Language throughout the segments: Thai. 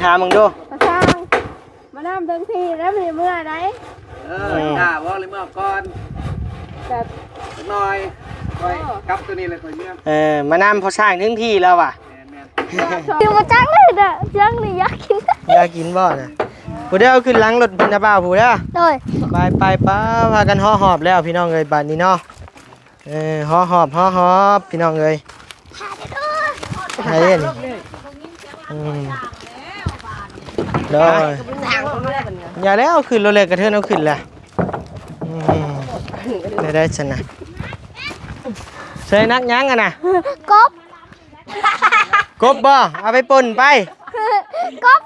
ถามมึงดูพระช่างมาน้ำถึงที่แล้วมีเมื่อไหนว่าเลยเมื่อก่อนแบบหน่อยไปกับตัวนี้เลยคอยเมื่อมานำพอสร้างถึงที่แล้วว่ะกินมาจังเลยเด้อจังเลยอยากกินบ่น่ะผู้เดียวขึ้นหลังรถพันธบ่าวผู้เด้อไปป้าพากันห่อหอบแล้วพี่น้องเอ้ยบ้านนี้เนาะห่อหอบพี่น้องเอ้ยหายเด่นเลยอย่าแล้วขึ้นรถเล็กกระเทือนเอาขึ้นแหละได้ชนะใส่นักยั้งกันนะกบบ่เอาไปป่นไปกบ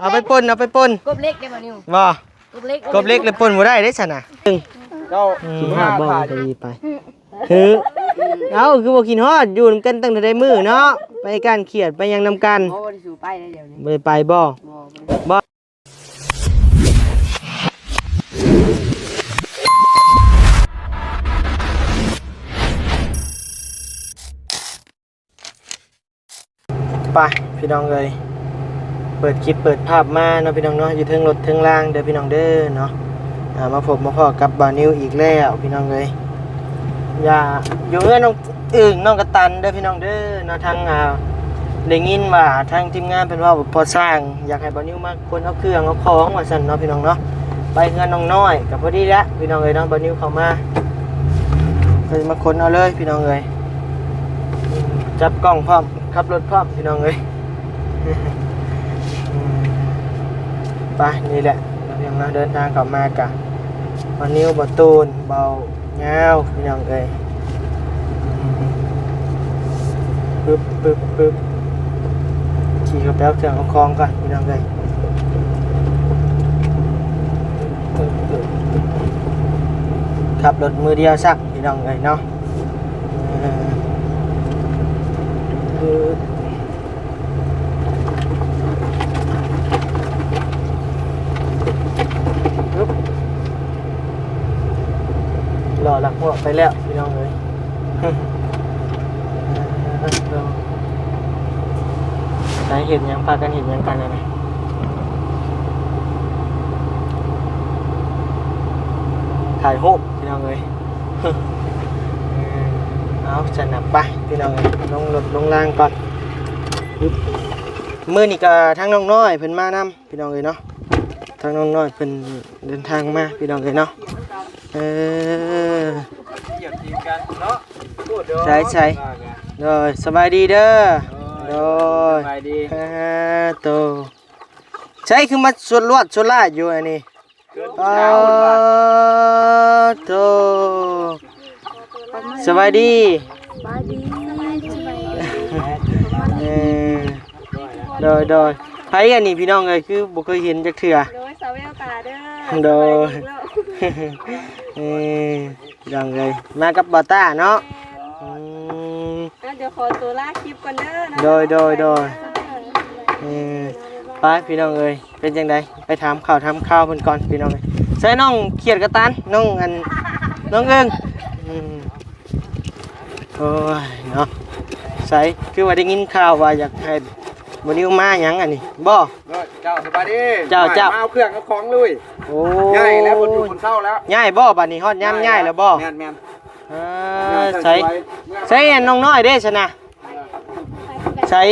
เอาไปป่นกบเล็กได้บ่นิวบ่กบเล็กเลยป่นบ่ได้ได้ชนะเจ้า15 บ่จะดีไปคือเอาคือบ่กินฮอดอยู่กันตั้งแต่ได้มื้อเนาะไปการเขียดไปยังนำกันบ่ได้สู่ไปได้เดี๋ยวนี้บ่ไปบ่ไปพี่น้องเลยเปิดคลิปเปิดภาพมาเนาะพี่น้องเนาะอยู่เทิงรถเทิงล่างเด้อพี่น้องเด้อเนาะมาพบมาพอกับบานิวอีกแล้วพี่น้องเลยอย่าอยู่เอื้อน้องอึ่งน้องกระตันเด้อพี่น้องเด้อเนาะทางได้ยินว่าทางทีมงานเป็นว่าพอสร้างอยากให้บานิวมาคนเอาเครื่องเอาของว่าซั่นเนาะพี่น้องเนาะไปเงินน้องน้อยกับพอดีแล้วพี่น้องเลยเนาะบานิวเข้ามาเลยมาคนเอาเลยพี่น้องเลยจับกล้องพร้อมขับรถพร้อมพี่น้องเลยไปนี่แหละเราเพียงมาเดินทางกลับมากะวันนิ้วบตูนเบาเงาพี่น้องเลยปึ๊บขี่กระเป๋าเครื่องเอาคลองก่อนพี่น้องเลยขับรถมือเดียวสักพี่น้องเลยเนาะรอหลักหัวไปแล้วพี่น้องเลยได้เห็นยังพากันเห็นยังกันเลยนะถ่ายรูปพี่น้องเลยเอาจะหนักไปพี่น้องเลยลงรถลงล่างก่อนมือนี่ก็ทางน้องน้อยเพิ่นมานำพี่น้องเลยเนาะทางน้องน้อยเพิ่นเดินทางมาพี่น้องเลยเนาะใช่โดยสบายดีเด้อโดยสบายดีโตใช่คือมาสวดลวดสวดลาอยู่อันนี้โตสบายดีโดยไผอันนี้พี่น้องเลยคือบ่เคยเห็นจักเทื่อโดยสาวแววตาเด้อโดยดังเลยมากับบอต้าเนาะเดี๋ยวขอตัวลาคลิปก่อนเด้อนะโดยไปพี่น้องเอ้ยเป็นจังไดไปถามข่าวเพิ่นก่อนพี่น้องเอ้ยใส่น้องเขียดกระตันน้องเอิงโอ้ยเนาะใส่คือว่าได้ยินข่าวว่าอยากให้บ่นิวมาหยังอันนี้บ่เจ้าสบายดีเจ้ามาเอาเครื่องเอาของลุยโอ้ง่ายแล้วคนเศร้าแล้วง่ายบ่บัดนี้ฮอดยามง่ายแล้วบ่แม่นใส่น้องน้อยเด้ซะนะใส่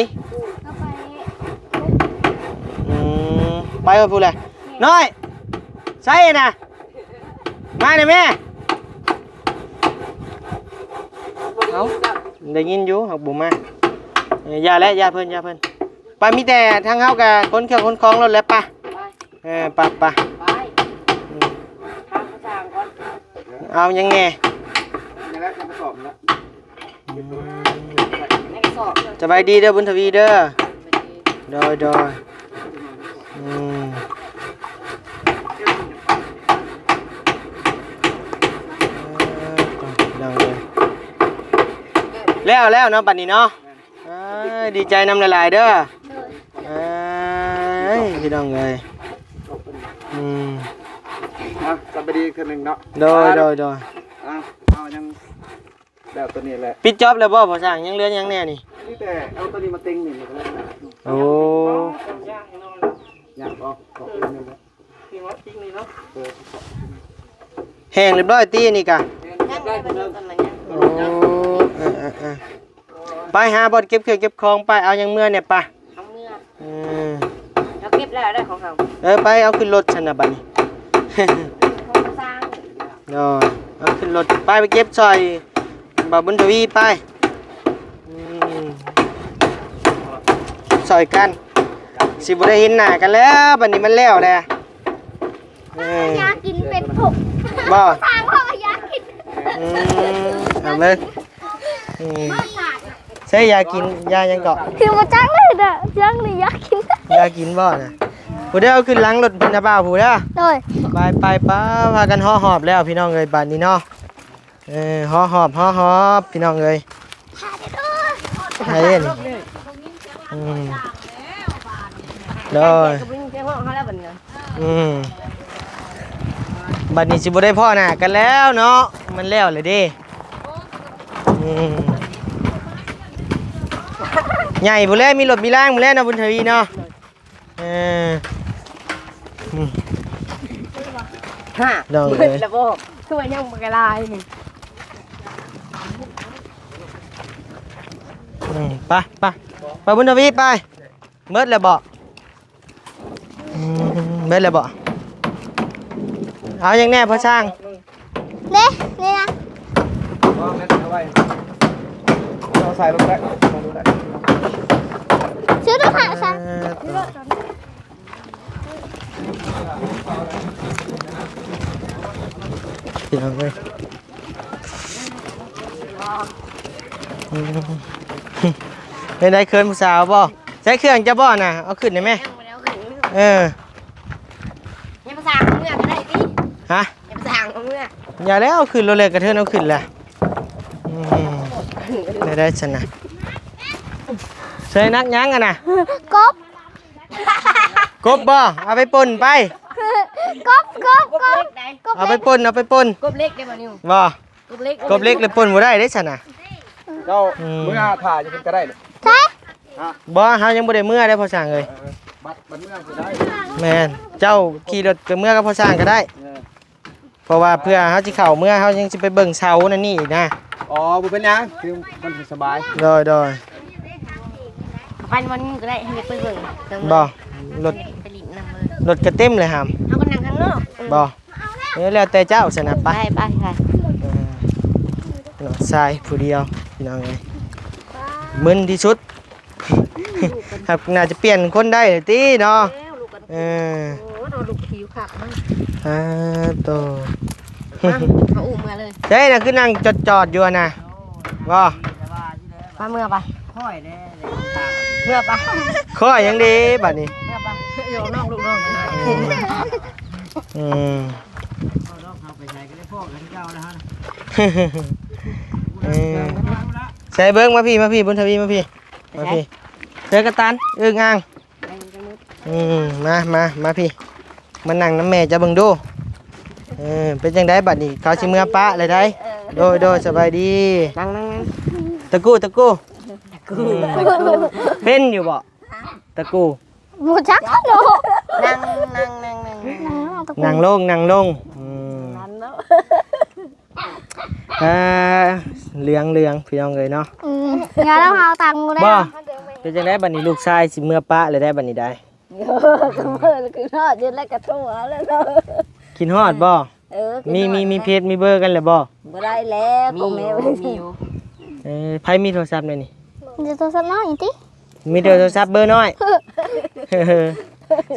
ไปเอาพูดเลยน้อยใส่นะมาหน่อยแม่เอาได้ยินอยู่หักบุ๋มมาอย่าเพิ่นไปมีแต่ทางเฮากับคนเครื่องคนคล้องรถแล้วปะปะเอายังไงสบายดีเด้อบุญทวีเด้อโดยแล้วเนาะบัดนี้เนาะดีใจนำหลายๆเด้อพี่น้องเลยสบายดีคนหนึ่งเนาะโดยเอายังแบบตัวนี้แหละปิดจ็อบแล้วบ่พอสร้างยังเหลือยังแน่นี่แต่เอาตัวนี้มาเต็งหนึ่งโอ้ แห้งเรียบร้อยตีนี่กะ ยังไม่ไปดูกันมาเนี่ย โอ้ไปหาบอดเก็บเครื่องเก็บของไปเอายังเมื่อเนี่ยปะ เอาเมื่อ อืม เราเก็บแล้วได้ของเขา ไปเอาขึ้นรถฉันนะบัดนี้ ของสร้าง เนาะเอาขึ้นรถไปเก็บซอยบ่าวบุญทวีไปอืมซอยกันสิบ่ได้เห็นหน้ากันแล้วบัดนี้มันแล้วแหละอยากกินเป็นผก บ่ ทางพ่ออยากกิน เอาเลยใช่ยากินยายังเกาะ คือมาจ้างเลยเด้อจ้างเลยอยากกิน ยากินบ่น่ะผู้เดียวขึ้นหลังรถพุ่นน่ะบ่าวผู้เด้อ เลย ไปป้าพากันห่อหอบแล้วพี่น้องเอ้ยบัดนี้เนาะห่อหอบพี่น้องเอ้ย หาได้ด้วย ให้เล่นโดย ก็วิ่งเจ้าห้องเขาแล้วบัดนี้ บัดนี้สิบ่ได้พ่อหน้ากันแล้วเนาะมันแล้วเลยเด้ใหญ่บ่แล้วมีรถมีล่างบ่แล้วนะบุญทวีเนาะฮะ ดองเลย แล้วบ่คือว่ายังบ่กระลายนี่ ไปบุญทวีไปเบิดแล้วบ่เบิดแล้วบ่เอาอย่างแน่พ่อช่าง เด้นี่นะ เอาไว้เอาใส่ลงได้มาดูได้ ซื้อดูค่ะซัน พี่น้องเลยเป็นได้เคินผู้สาวบ่ใช้เครื่องจะบ่น่ะเอาขึ้นได้ไหม ยังบ่ได้เอาขึ้น ยังภาษาเมื่อก็ได้พี่ ฮะ ยังภาษาเมื่อ อย่าแล้วเอาขึ้นรถเลยกระเทือนเอาขึ้นแหละได้ชนะใช้นักยั้งกันนะ กบ กบบ่เอาไปป่นไป กบ กบเล็กได้ เอาไปป่นกบเล็กได้บ่นิว บ่ กบเล็ก กบเล็กเลยป่นบ่ได้ได้ชนะ เจ้าเมื่อถ่ายจะเป็นก็ได้เลย ใช่ บ่เฮายังบ่ได้เมื่อได้พอสั่งเลย บัดเมื่อจะได้ แม่นเจ้าขี่รถไปเมื่อก็พอสั่งก็ได้ เพราะว่าเพื่อเฮาสิเข้าเมื่อเฮายังสิไปเบิ่งเสานั่นนี่อีกนะ อ๋อบุเป็นยังคือมันสบาย โดย ไปวันนี้ก็ได้ให้ไปเบิ่ง บ่รถ ไปลิ้นนำเลย รถก็เต็มเลยหาม เอาก็นั่งข้างนอก บ่แล้วแต่เจ้าสนะ ไป ปะ ค่ะ น้องชายผู้เดียวพี่น้องเอ้ยมึนที่สุด ครับน่าจะเปลี่ยนคนได้เลยติเนาะ แล้วลูกกัน เออ โอ้โดนลูกผิวขักมั้ง โต เขาอุ้มมาเลย เฮ้ยน่ะคือนั่งจอดอยู่อะนะบ่ มาเมื่อปะเมื่อปะ ข้อยังดีบัดนี้ เมื่อปะโยนน้องลูกน้อง อืมเออใส่เบิ้งมาพี่บุญทวีมาพี่เจอกระตันงางมาพี่มานั่งน้ำแม่จะเบิ่งดูเป็นจังไดบัดนี้เขาสิเมื่อปะเลยได้โดยสบายดี นั่ง ตะกู้เพ่นอยู่บ่ตะกู้ หมูจักโน นั่ง นั่งลงเหลืองพี่น้องเลยเนาะ งานเราหาตังค์ได้ บ่เป็นจังไดบัดนี้ลูกชายสิเมื่อปะเลยได้บัดนี้ได้ ก็เมื่อคือทอดยืนแล้วก็โทรหาแล้วเนาะ กินฮอดบ่มีเพจมีเบอร์กันเลยบ่ บ่ได้แล้วก็แม่มีอยู่ ไผมีโทรศัพท์เลยนี่ เดี๋ยวตัวสักน้อยอีกที มีโทรศัพท์เบอร์น้อย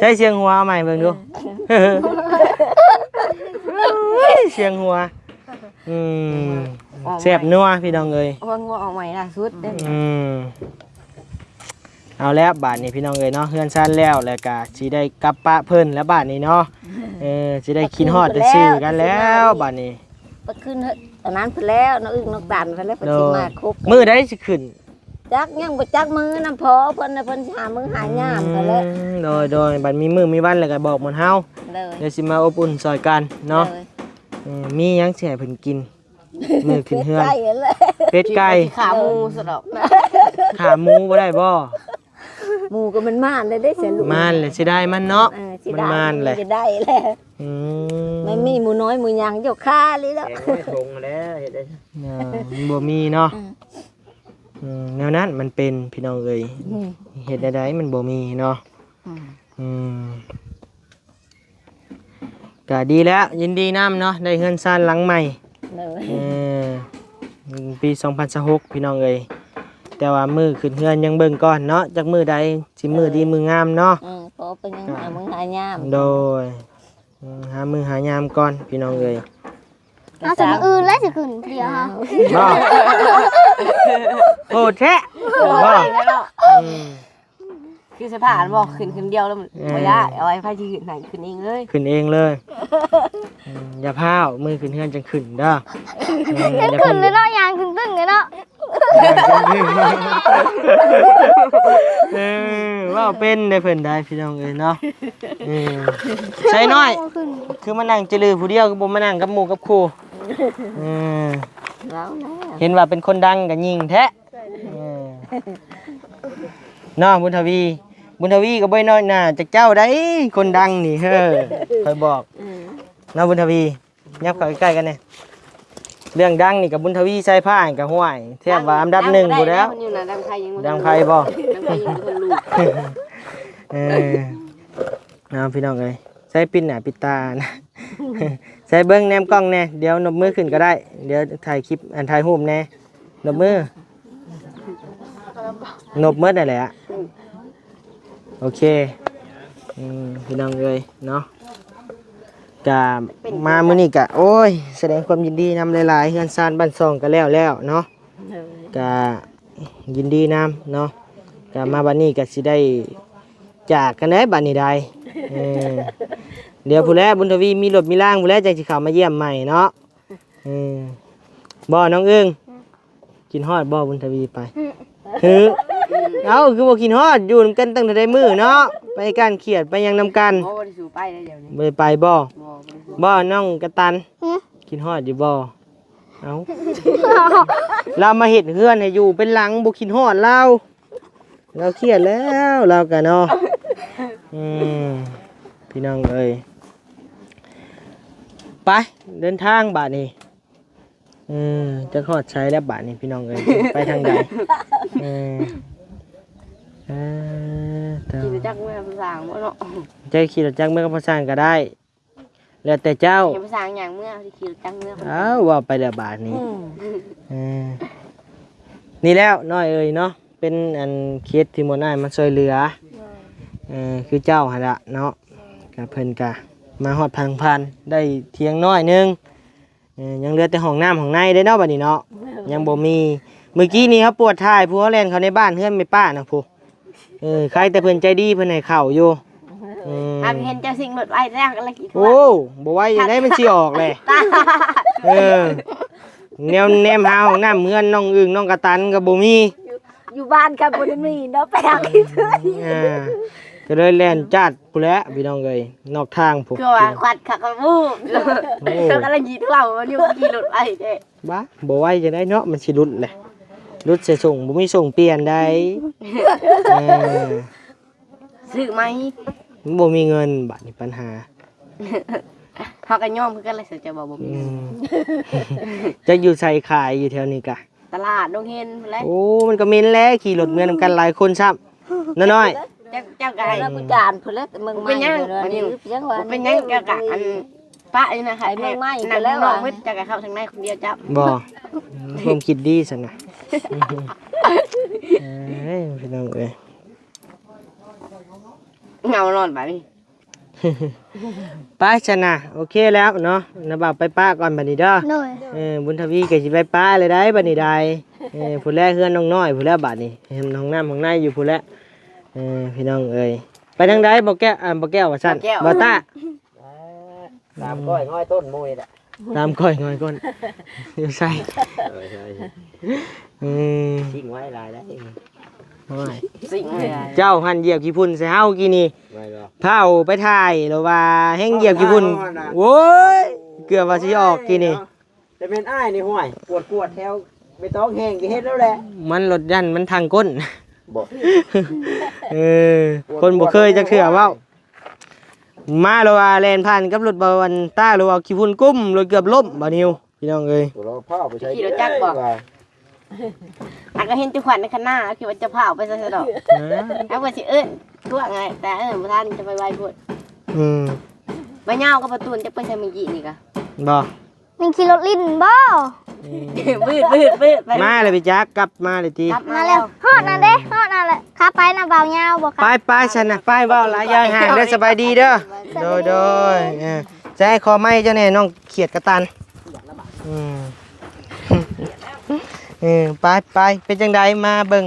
ใช้เสียงหัวเอาใหม่เบิ่งดู เสียงหัวแซ่บนัวพี่น้องเอ้ย ว่างัวออกใหม่ล่ะสุดเด้อ เอาแล้วบาทนี้พี่น้องเอ้ยเนาะเฮือนซ่านแล้วแล้วก็สิได้กลับปะเพิ่นแล้วบาทนี้เนาะสิได้กินฮอดได้ซื้อกันแล้วบาทนี้ ไปขึ้นเถอะตอนนั้นไปแล้วน้องอึ้งน้องตาลไปแล้วไปสิมาครบ มื้อใดสิขึ้น จักยังบ่จักมือน้ำพอเพิ่นน่ะเพิ่นสิหามือหายามไปแล้ว โดยบัดมีมื้อมีวันแล้วก็บอกหมดเฮา เลย เดี๋ยวสิมาอบอุ่นซอยกันเนาะมีหยังสิให้เพิ่นกินมื้อขึ้นเฮือน ไก่เลย เป็ดไก่ ขาหมูสดอก ขาหมูบ่ได้บ่ หมู่ก็มันม่านเลยได้เสียลูก มันเลยสิได้มันเนาะ สิ มัน ได้ มันแหละ จะได้แหละ อื ไม่มีหมูน้อยหมูยังเจ้าค่าเลยแล้ว แกงไม่ทงแล้วเห็ดได้ มันบ่มีเนาะแนวนั้นมันเป็นพี่น้องเอ้ยเฮ็ดได้มันบ่มีเนาะก็ดีแล้วยินดีนํเนาะได้เฮือนซ่านหลังใหม่ เลย ปี2026พี่น้องเอ้ยแต่ว่ามือขึ้นเฮือนยังเบิ่งก่อนเนาะจักมือใดสิมือดีมืองามเนาะ พอเป็นยังหามึงหายาม โดยหามือหายามก่อนพี่น้องเอ้ย เอาสมอื่นแล้วสิขึ้นเดียวฮะ บ่โอ้แท้บ่ คือสะพานบอกขึ้นเดียวแล้วมันบ่ยากเอาไว้พาที่ขึ้นไหนขึ้นเองเลย ขึ้นเองเลยอย่าพร้าวมือขึ้นเฮือนจังขึ้นเด้ออย่า ขึ้นเลยเนาะยางขึ้นตึ้งเลยเนาะ ว่าเป็นได้เพิ่นได้พี่น้องเอ้ยเนาะใส่น้อย คือมานั่งจะลือผู้เดียวก็บ่มานั่งกับหมู่กับครูแล้วนะ เห็นว่าเป็นคนดังก็ยิงแท้เนาะบุญทวีก็บ่น้อยหน้าจากเจ้าได้คนดังนี่เฮ้อค่อยบอกเนาะบุญทวียับเข้าใกล้ๆกันแน่เรื่องดังนี่กับบุญทวีใส่ผ้ากับห้วยแทบว่าอันดับหนึ่งพู้แล้ว อยู่น่ะดังไผยัง ดังไผบ่ ดังไผยังบ่ทันรู้ เอาพี่น้องเอ้ยใส่ปิดหน้าปิดตานะ ใส่เบิ้งแนมกล้องแน่เดี๋ยวนบมือขึ้นก็ได้เดี๋ยวถ่ายคลิปถ่ายรูปแน่นบมือนบมือได้แหละโอเคพี่น้องเอ้ยเนาะกะมามื้อนี้กะโอ้ยแสดงความยินดีนำหลายๆเฮือนซานบ้านซองก็แล้วเนาะกะยินดีนำเนาะกะมาบัดนี้ก็สิได้จากกันได้บัดนี้ได้เดี๋ยวผู้แลบุญทวีมีรถมีร่างผู้แลจังสิเข้ามาเยี่ยมใหม่เนาะบ่น้องอึ้งกินฮอดบ่บุญทวีไปเอ้าคือบ่กินฮอดอยู่นำกันตั้งแต่ได้มื้อเนาะไปกันเครียดไปยังนำกัน บ่ได้สู่ไปได้เดี๋ยวนี้ บ่ไปบ่ บ่ น้องกระตันกินฮอดอยู่บ่เอ้า เรามาเฮ็ดเฮือนให้อยู่เป็นหลังบ่กินฮอดเราเครียดแล้วเราก็เนาะพี่น้องเอ้ยไปเดินทางบาดนี้จะฮอดใช้แล้วบาดนี้พี่น้องเอ้ยไปทางใดขี่จักรเมื่อภาษาบ่เนาะ ใจขี่รถจักรเมื่อกับภาษาก็ได้ แล้วแต่เจ้า ภาษาอย่างเมื่อที่ขี่จักรเมื่อ อ้าวว่าไปแล้วบาทนี้นี่แล้วน้อยเอ้ยเนาะเป็นอันเคสที่หมดอ้ายมาช่วยเหลือคือเจ้าหั่นล่ะเนาะกับเพิ่นกะมาฮอดพังได้เถียงน้อยนึงยังเหลือแต่ห้องน้ำห้องในได้เนาะบัดนี้เนาะยังบ่มีเมื่อกี้นี่ครับปวดท้ายผู้เขาแล่นเขาในบ้านเฮือนไม่ป้านะผู้ใครแต่เพิ่นใจดีเพิ่นให้เข้าอยู่เห็นเจ้าสิ่งหลุดไว้แล้วก็เลยกี่ โอ้บ่ไหวยังไงมันสิออกเลยแนวแนมหาของน้ำเมือนน้องอึ่งน้องกระตันก็บ่มี อยู่บ้านกันบ่ได้มีเนาะไปหากินเพิ่น ก็เลยแล่นจัดพู่นแหละพี่น้องเอ้ยนอกทางพุ่น คือว่าควัดขักกระบูแล้วก็เลยยีทุเราเรียกขี่หลุดไว้เด้ บ้าบ่ไหวจังได๋เนาะมันสิหลุดแหละหลุดสิส่งบ่มีส่งเปลี่ยนได้ ซื้อไหม มันบ่มีเงินบัดนี้ปัญหา เฮาก็ย่อมคือกันเลยสิจะบอกบ่มี จะอยู่ใส่ขายอยู่แถวนี้กะ ตลาดดงเห็นแล้ว โอ้มันก็เหม็นแล้วขี่รถเมืองนำกันหลายคนซ้ำน้อย เจ้าก็ให้ แล้วผู้จานเพิ่นแล้วเมืองใหม่ เป็นยัง ยังว่า เป็นยังเจ้าก็อันป้านี่นะค่ะ ไอ้เมืองใหม่ นั่ง แล้ว น้อ ว่ะ งเพิ่นเจ้าก็เข้าทางในคนเดียวจับ บ่ผมคิดดีซั่นน่ะพี่น้องเอ้ย เงานอนบัดนี้ ไปชนะโอเคแล้วเนาะนะบ่าวไปป้าก่อนบัดนี้เด้อ หน่อย บุญทวีก็สิไปป้าเลยได้บัดนี้ได้ผู้แลเฮือนน้องน้อยผู้แลบัดนี้เห็นห้องน้ำห้องในอยู่ผู้แลพี่น้องเอ้ยไปทางใดบ่แก้วบ่แก้วว่าซั่นบ่ตา ตามก้อยง่อยต้นมวยแหละ ตามก้อยง่อยก้นอยู่ใส่ ทิ้งไว้ลายได้ สิ่งเลย เจ้าหันเหยียบขี้พุ่นใส่เฮากี่นี่ ไว้บ่ เผาไปถ่ายหรือว่าแห้งเหยียบขี้พุ่นโว้ยเกือบว่าสิออกกี่นี่ แต่เป็นอ้ายนี่ห่วยปวดแถวไม่ต้องแห้งก็เฮ็ดแล้วแหละ มันรถยันมันทางก้น บอก เออคนบ่เคยจักเทื่อเว้ามาแล้วว่าแล่นผ่านกับรถบ่วันต้าหรือว่าขี้ฝุ่นกุ้มรถเกือบล้มบ่นิวพี่น้องเอ้ย เราพาไปใช้ อันก็เห็นจุขวัญในข้างหน้าคิดว่าจะพาไปซะดอกเอาว่าสิทั่วไงแต่บ่ทันจะไปไวพุ่น อืม ใบเหย้าก็ประตูนจะไปใช้มีกี่นี่กะ บ่ นี่ขี่รถลิ้นบ่ บืด มาเลยพี่จักกลับมาเลยติ กลับ มา มา แล้ แล้ว ว ฮอดนั่นเด้ฮอดนั่นแหละขาไปน่ะเบายาวบ่ ไป ค่ะ ไปฉันน่ะไปเว้าหลายอย่างห่างเด้อสบายดีเด้อโดยจะให้คอไม้เจ้าแน่น้องเขียดกระตันอืม ไปเป็นจังไดมาเบิ่ง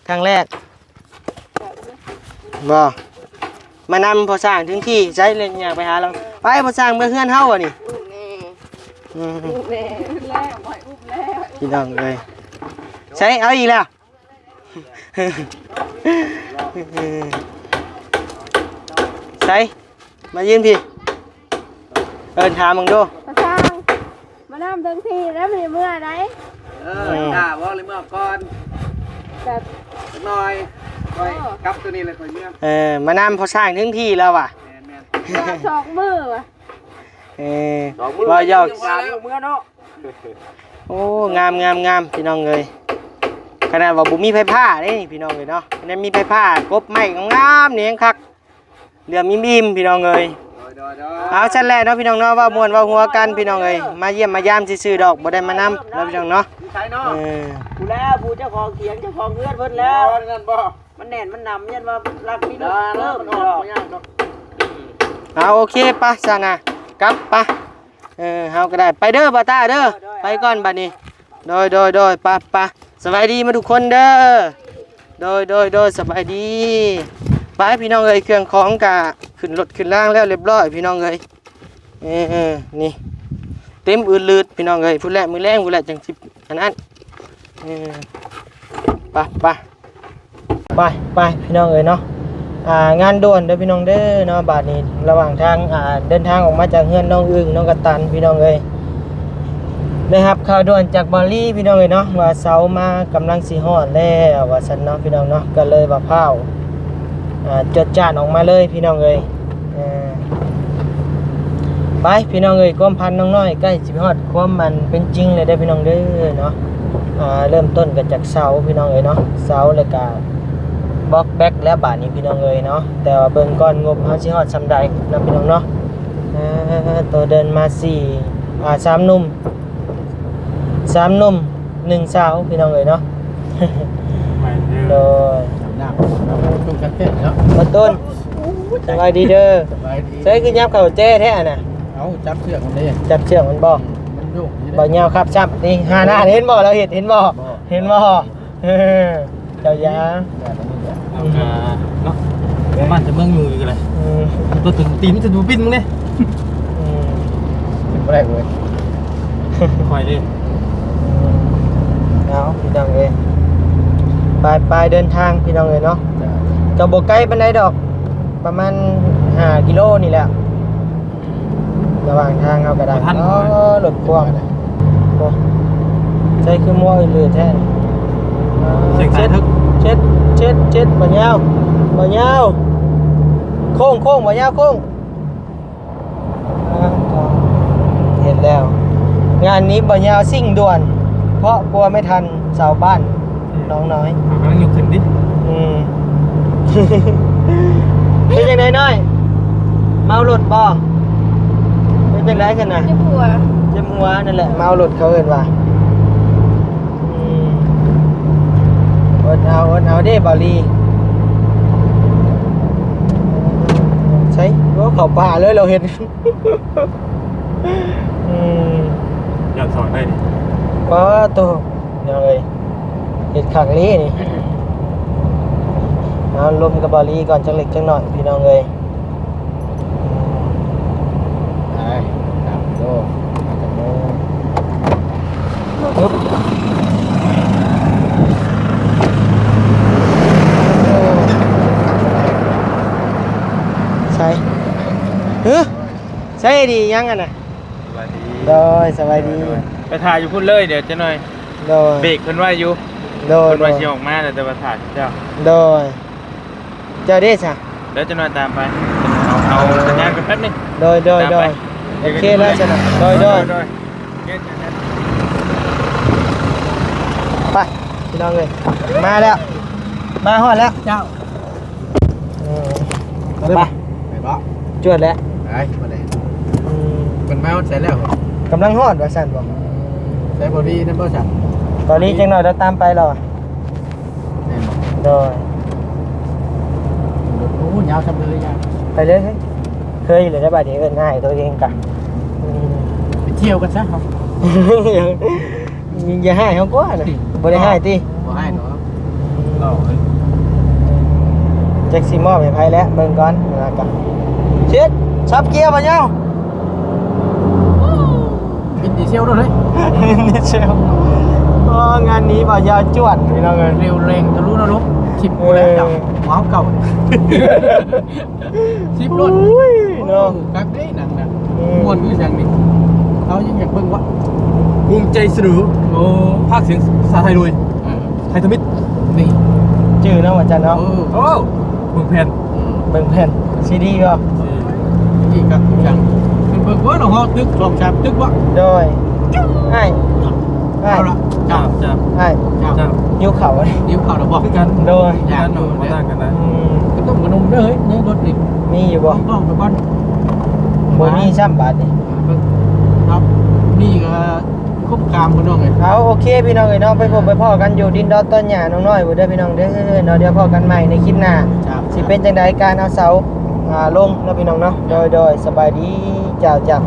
ครั้งแรกบ่มานำพอสร้างถึงที่ใช้เล่นอยากไปหาเราไปพอสร้างเมื่อเฮือนเฮาอ่ะนี่พี่น้องเอ้ยใช้เอาอีกแล้ว ใช้มายืนพี่ถามมึงดู มาสร้างมาน้ำทั้งทีแล้วมีเมื่อไหน ว่าเลยเมื่อก่อนหน่อยกับตัวนี้เลยคนเมื่อ มานำพอสร้างถึงที่แล้วว่ะ สองมือวะ ว่าหยอก เมื่อเนาะ โอ้งามพี่น้องเอ้ยขนาดว่าบุมีไฟผ้าเด้นี่พี่น้องเอ้ยเนาะขนาดมีไฟผ้ากบไม้งามๆนี่ยังคักเรือมีบีมพี่น้องเอ้ยเอาชั้นแรกเนาะพี่น้องเนาะว่าม่วนว่าหัวกันพี่น้องเอ้ยมาเยี่ยมมายามซื่อๆดอกบ่ได้มานำเนาะพี่น้องเนาะ ใช่เนาะ ผู้แล้วผู้เจ้าของเขียงเจ้าของเงื่อนเพิ่นแล้ว นั่นบ่ มันแน่นมันหนำยันว่ารักพี่น้ เอ อง อ เริ่ม มันอ ด อ อก ก ยากเนาะ เอาโอเคปะซะนะกลับปะเฮาก็ได้ไปเด้อบ่าตาเด้อไปก่อนบัดนี้โดยปะสบายดีมาทุกคนเด้อโดยสบายดีไปพี่น้องเอ้ยเครื่องของกะขึ้นรถขึ้นล่างแล้วเรียบร้อยพี่น้องเอ้ยนี่เต็มอืดลืดพี่น้องเอ้ยผู้แลมือแรงผู้แลจังสิอันนั้นไปพี่น้องเอ้ยเนาะงานด่วนเด้อพี่น้องเด้อเนาะบาดนี้ระหว่างทางเดินทางออกมาจากเฮือนน้องอึ่งน้องกระตันพี่น้องเอ้ยได้รับข่าวด่วนจากบอลลี่พี่น้องเอ้ยเนาะว่าเสามากำลังสิฮอดแล้วว่าซั่นเนาะพี่น้องเนาะก็เลยว่าพาวจดจ้านออกมาเลยพี่น้องเอ้ยไปพี่น้องเอ้ยความพันน้องน้อยใกล้สิฮอดความมันเป็นจริงเลยเด้อพี่น้องเด้อเนาะเริ่มต้นกันจากเสาพี่น้องเอ้ยเนาะเสาแล้วก็บล็อกแบ็กแล้วบาดนี้พี่น้องเอ้ยเนาะแต่ว่าเบิ่งก่อนงบเฮาสิฮอดซำใดนะพี่น้องเนาะตัวเดินมา3 หนุ่ม1 สาวพี่น้องเอ้ยเนาะโดย น้ำตุ้งกันเต้นเนาะ มาต้นสบายดีเด้อ สบายดี ใส่คือยับเข้าแจ้แท้น่ะ เอาจับเชือกมันเลย จับเชือกมันบ่ มันโยก บ่ยาวครับจับนี่หาหน้าเห็นบ่เราเห็นบ่เห็นบ่เจ้ายา เอาเนาะบ้านจะเมืองอยู่กันเลยตัวถึงตีนจะดูปิ้นมึงเนี่ยเป็นไรเว้ยคอยดิ เอาพี่น้องเอ้ยไปเดินทางพี่น้องเอ้ยเนาะก็บ่ไกลปานใดดอกประมาณ5 กิโลนี่แหละระหว่างทางเฮาก็ได้รถพ่วงโอ้ใส่คือมัวอื่นๆแท้เช็ดบ่ยาวโค้งบ่ยาวโค้งเห็นแล้วงานนี้บ่ยาวซิ่งด่วนเพราะกลัวไม่ทันชาวบ้านน้องน้อย กำลังยกขึ้นดิ เป็นจังไดน้อยเมารถบ่เป็นจังไดกันน่ะเจ็บหัวนั่นแหละเมารถเขาเอิ้นว่าอดเอาเด้บาลีใช่ว่าเขาป่าเลยเราเห็น อยากสอนได้ดิ ป้าตัวยังไงเห็ดขังลีนี่เอาลมกับบาลีก่อนจังเล็กจังหน่อยพี่น้องเลย ไอ้ครับโยปึ๊บใช่ใช่ดียังกันน่ะ สวัสดี โดยสบายดี ไปถ่ายอยู่พุ่นเลยเดี๋ยวจะหน่อย โดย เบรกเพิ่นไว้อยู่ โ โดย คนว่าสิออกมาแต่ว่าถ่ายเจ้า โดยเจ้าเด้ซะ แล้วจะนอนตามไปเอาสัญญาณกันแป๊บนึง โดยโอเคแล้วจ้ะนะโดยไปพี่น้องเลยมาแล้วมาฮอดแล้ว เจ้า ไป ไปบ่ จวดแล้ว ไปมาเลยมันมาใส่แล้ว กำลังฮอดว่าสั่นบ่ ใส่บอดี้นั่นบ่สั่น ตอนนี้จังหน่อยเราตามไปเราโดย โอ้ยาวทำเลยยาว ไปเลยเคยเลยได้บ่เดี๋ยวง่ายตัวเองกะ ไปเที่ยวกันซะครับ อย่าให้เขากว่านะบ่ได้ให้ติ บ่ให้เนาะเรา แจ็คซิมอบให้ไผแล้วเบิ่งก่อนนะกะเช็ดชับเกียร์บ่เนาะ บินดีเซลด้วย นี่เชียวงานนี้บ่ยาวจวดพี่น้องเอ้ย เร็วแรงทะลุนรกชิบกูแล้วจับว้าวเก่าชิบรถ เนาะ ครับได้หนังนะมวนคืออย่างนี้เขายังอยากเบิ่งวะ ภูมิใจเสนอ โอ้ ภาคเสียงภาษาไทยด้วยไทยทมิตร นี่ ชื่อเนาะว่าจันเนาะ โอ้เมืองแผ่น เบิ่งแผ่นซีดีก็ นี่ครับอย่างเป็นเบิ่งว่าเราฮอตึกสองชามตึกวะ โดยให้ เอาละจับ จับ ให้ จับ ยิ้วเข่าเลย นิ้วเข่าเราบอกกัน โดย อยากดู มาต่างกันนะ ก็ต้องกระนมเด้อเฮ้ยนี่รถนี่ มีอยู่บ่ ต้องไปก่อน บ่มีซ้ำบาทนี่ ครับนี่ก็คุ้มคามกันน้องเลย เอาโอเคพี่น้องเอ้ยเนาะไปพบไปพ่อกันอยู่ดินดอนต้นหญ้าน้องน้อยบ่เด้อพี่น้องเด้อเนาะเดี๋ยวพ่อกันใหม่ในคลิปหน้า ครับ สิเป็นจังไดการเอาเสาลงเนาะพี่น้องเนาะโดยสบายดีเจ้า